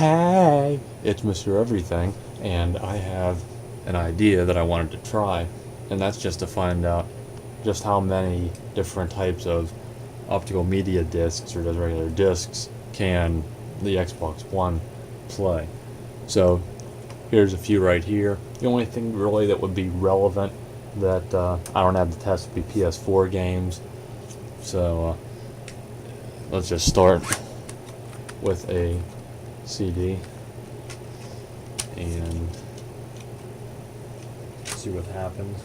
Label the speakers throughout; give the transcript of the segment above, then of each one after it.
Speaker 1: Hey, it's Mr. Everything, and I have an idea that I wanted to try, and that's just to find out just how many different types of optical media discs or just regular discs can the Xbox One play. So here's a few right here. The only thing really that would be relevant that I don't have to test would be PS4 games. So let's just start with a CD and see what happens.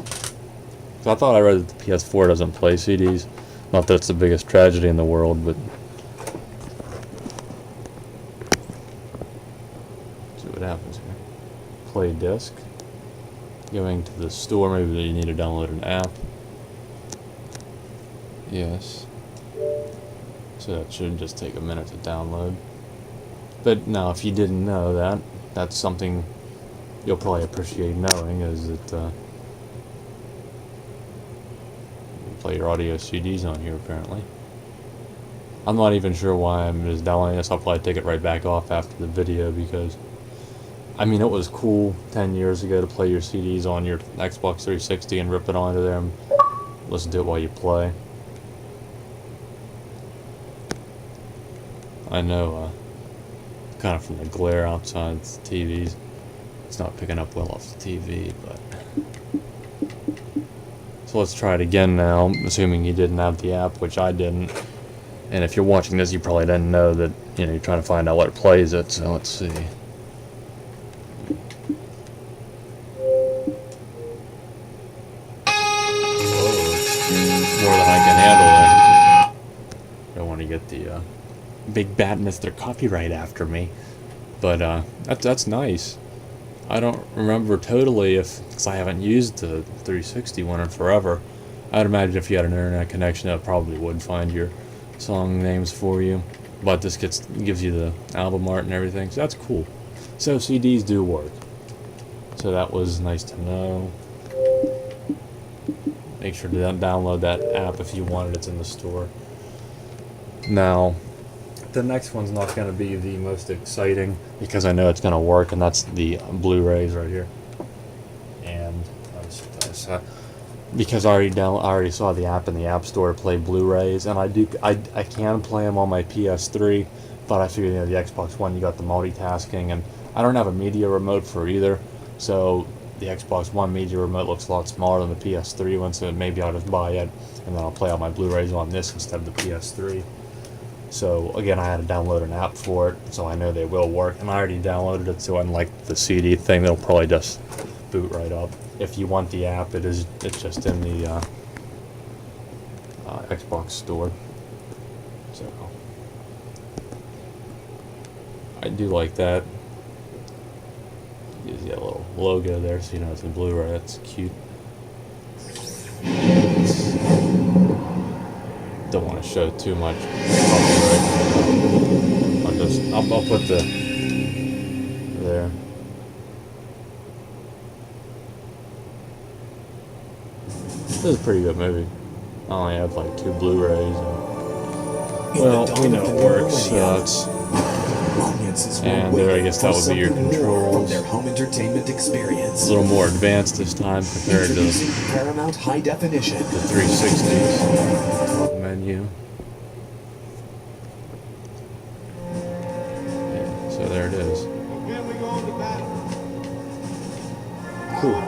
Speaker 1: So I thought I read that the PS4 doesn't play CDs. Not that it's the biggest tragedy in the world, but see what happens here. Play disc. Going to the store, maybe you need to download an app. Yes. So that should just take a minute to download. But now, if you didn't know that, that's something you'll probably appreciate knowing, is that you can play your audio CDs on here, apparently. I'm not even sure why I'm just downloading this. I'll probably take it right back off after the video, because I mean, it was cool 10 years ago to play your CDs on your Xbox 360 and rip it onto there and listen to it while you play. I know, kind of from the glare outside the TVs, it's not picking up well off the TV, but... So let's try it again now, assuming you didn't have the app, which I didn't. And if you're watching this, you probably didn't know that, you know, you're trying to find out what plays it, so let's see. More than I can handle. I don't want to get the big bad Mr. Copyright after me, but that's nice. I don't remember totally because I haven't used the 360 one in forever. I'd imagine if you had an internet connection, it probably would find your song names for you. But this gives you the album art and everything, so that's cool. So CDs do work. So that was nice to know. Make sure to download that app if you want it. It's in the store. Now, the next one's not going to be the most exciting because I know it's going to work, and that's the Blu-rays right here. And because I already saw the app in the App Store to play Blu-rays, and I can play them on my PS3, but I figured, you know, the Xbox One, you got the multitasking, and I don't have a media remote for either, so the Xbox One media remote looks a lot smaller than the PS3 one, so maybe I'll just buy it, and then I'll play all my Blu-rays on this instead of the PS3. So again, I had to download an app for it, so I know they will work, and I already downloaded it, so unlike the CD thing, they'll probably just boot right up. If you want the app, it's just in the Xbox store. So I do like that. Gives you a little logo there, so you know it's a Blu-ray. That's cute. Don't want to show too much copyright. I'll put the there. This is a pretty good movie. I only have like 2 Blu-rays. Well, we know it works. So it's. And there, I guess that would be your controls.
Speaker 2: Their home entertainment experience.
Speaker 1: A little more advanced this time compared to
Speaker 2: Paramount High Definition.
Speaker 1: The 360s. Top menu. Yeah, so there it is. Cool.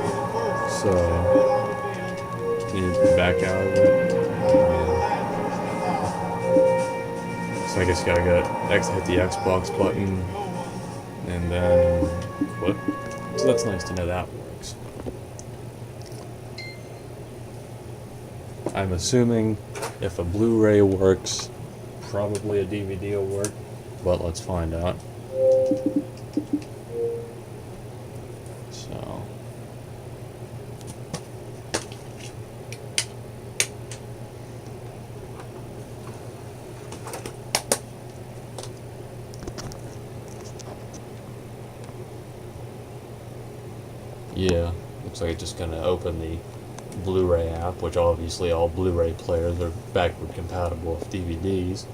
Speaker 1: So you back out of it. So I guess you gotta hit the Xbox button and then quit. So that's nice to know that works. I'm assuming if a Blu-ray works, probably a DVD will work, but let's find out. So yeah, looks like it's just going to open the Blu-ray app, which obviously all Blu-ray players are backward compatible with DVDs.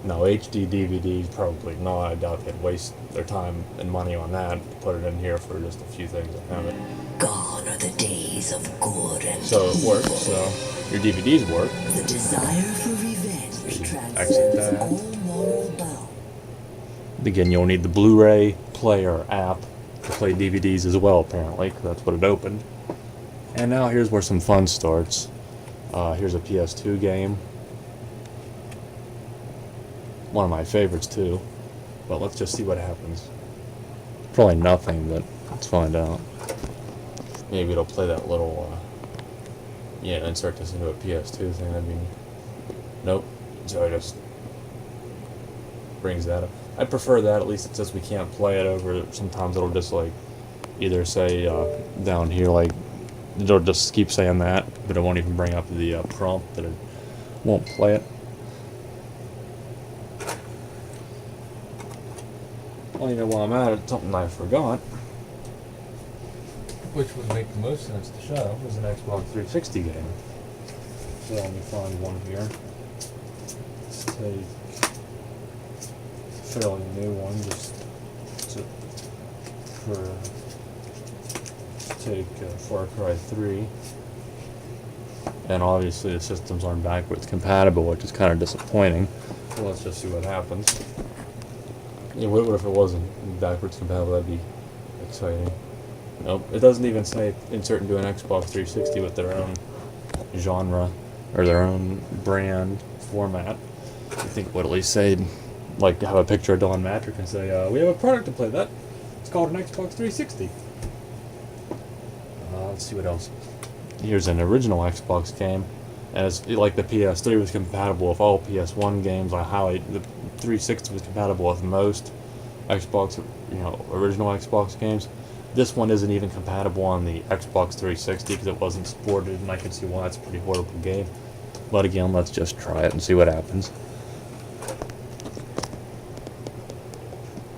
Speaker 1: No, HD DVDs probably not. I doubt they'd waste their time and money on that to put it in here for just a few things that have it.
Speaker 3: Gone are the days of good and
Speaker 1: So it
Speaker 3: evil.
Speaker 1: works. So your DVDs work.
Speaker 3: The desire for revenge
Speaker 1: Exit
Speaker 3: transcends
Speaker 1: that.
Speaker 3: all moral bounds.
Speaker 1: Again, you'll need the Blu-ray player app to play DVDs as well, apparently, 'cause that's what it opened. And now here's where some fun starts. Here's a PS2 game. One of my favorites, too. But let's just see what happens. Probably nothing, but let's find out. Maybe it'll play that little, insert this into a PS2 thing. That'd be... Nope. So it just brings that up. I prefer that, at least it says we can't play it over. Sometimes it'll just, like, either say down here, like, it'll just keep saying that, but it won't even bring up the prompt that it won't play it. Well, you know, while I'm at it, something I forgot, which would make the most sense to show, was an Xbox 360 game. So let me find one here. Let's take a fairly new one, just to, take Far Cry 3. And obviously the systems aren't backwards compatible, which is kind of disappointing. So let's just see what happens. Yeah, what if it wasn't backwards compatible? That'd be exciting. Nope, it doesn't even say insert into an Xbox 360 with their own genre or their own brand format. I think it would at least say, like, have a picture of Don Matrick and say, we have a product to play that. It's called an Xbox 360. Let's see what else. Here's an original Xbox game. And it's like the PS3 was compatible with all PS1 games. I highlight the 360 was compatible with most Xbox, original Xbox games. This one isn't even compatible on the Xbox 360 because it wasn't supported, and I can see why it's a pretty horrible game. But again, let's just try it and see what happens.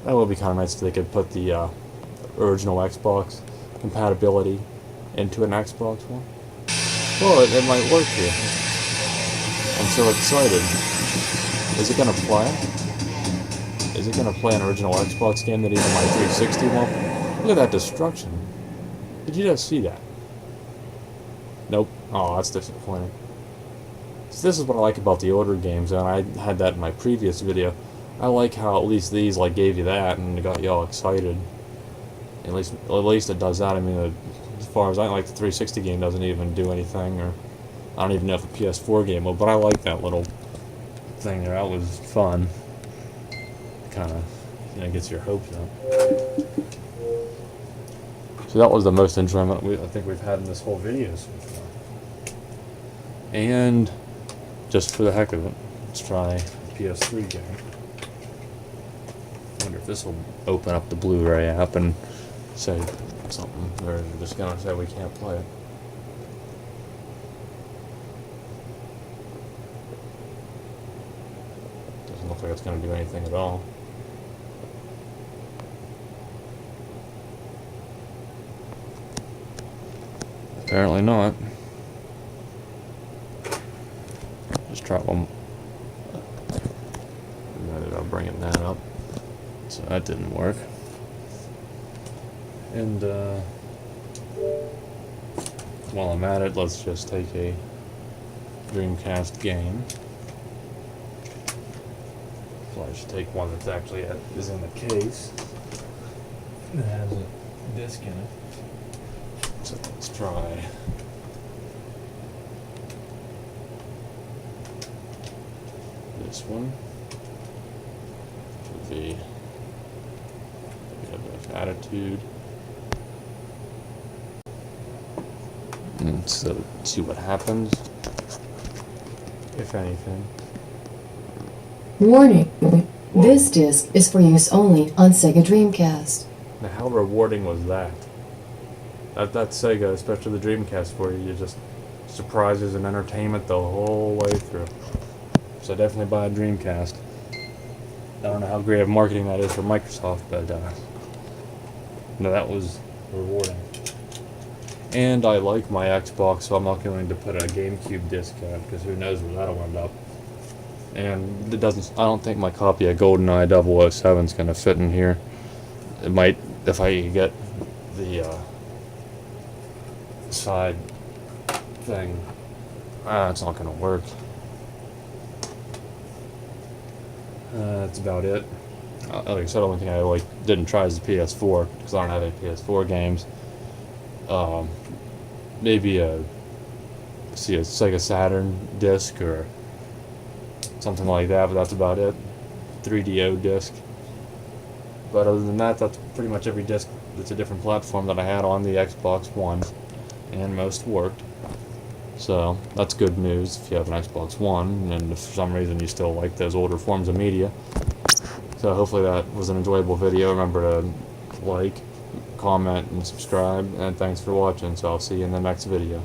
Speaker 1: That would be kind of nice if they could put the original Xbox compatibility into an Xbox One. Well, it might work here. I'm so excited. Is it gonna play? Is it gonna play an original Xbox game that even my 360 won't? Look at that destruction. Did you just see that? Nope. Oh, that's disappointing. So this is what I like about the older games, and I had that in my previous video. I like how at least these gave you that and it got you all excited. At least it does that. I mean, as far as I like, the 360 game doesn't even do anything, or I don't even know if a PS4 game will. But I like that little thing there. That was fun. Kind of, gets your hopes up. So that was the most enjoyment I think we've had in this whole video so far. And just for the heck of it, let's try a PS3 game. I wonder if this will open up the Blu-ray app and say something, or is it just gonna say we can't play it? Doesn't look like it's gonna do anything at all. Apparently not. Just try one. I'll bring it that up. So that didn't work. And while I'm at it, let's just take a Dreamcast game. So I should take one that's actually is in the case. It has a disc in it. So let's try this one. The attitude. And so see what happens, if anything.
Speaker 4: Warning. This disc is for use only on Sega Dreamcast.
Speaker 1: Now, how rewarding was that? That's Sega, especially the Dreamcast for you. You just surprises and entertainment the whole way through. So definitely buy a Dreamcast. I don't know how great of marketing that is for Microsoft, but no, that was rewarding. And I like my Xbox, so I'm not going to put a GameCube disc in it, because who knows where that'll end up. and it doesn't. I don't think my copy of GoldenEye 007 is gonna fit in here. It might if I get the side thing. It's not gonna work. That's about it. Like I said, the only thing I didn't try is the PS4 because I don't have any PS4 games. Maybe a Sega Saturn disc or something like that, but that's about it. 3DO disc. But other than that, that's pretty much every disc that's a different platform that I had on the Xbox One, and most worked. So that's good news if you have an Xbox One, and if for some reason you still like those older forms of media. So hopefully that was an enjoyable video. Remember to like, comment, and subscribe, and thanks for watching. So I'll see you in the next video.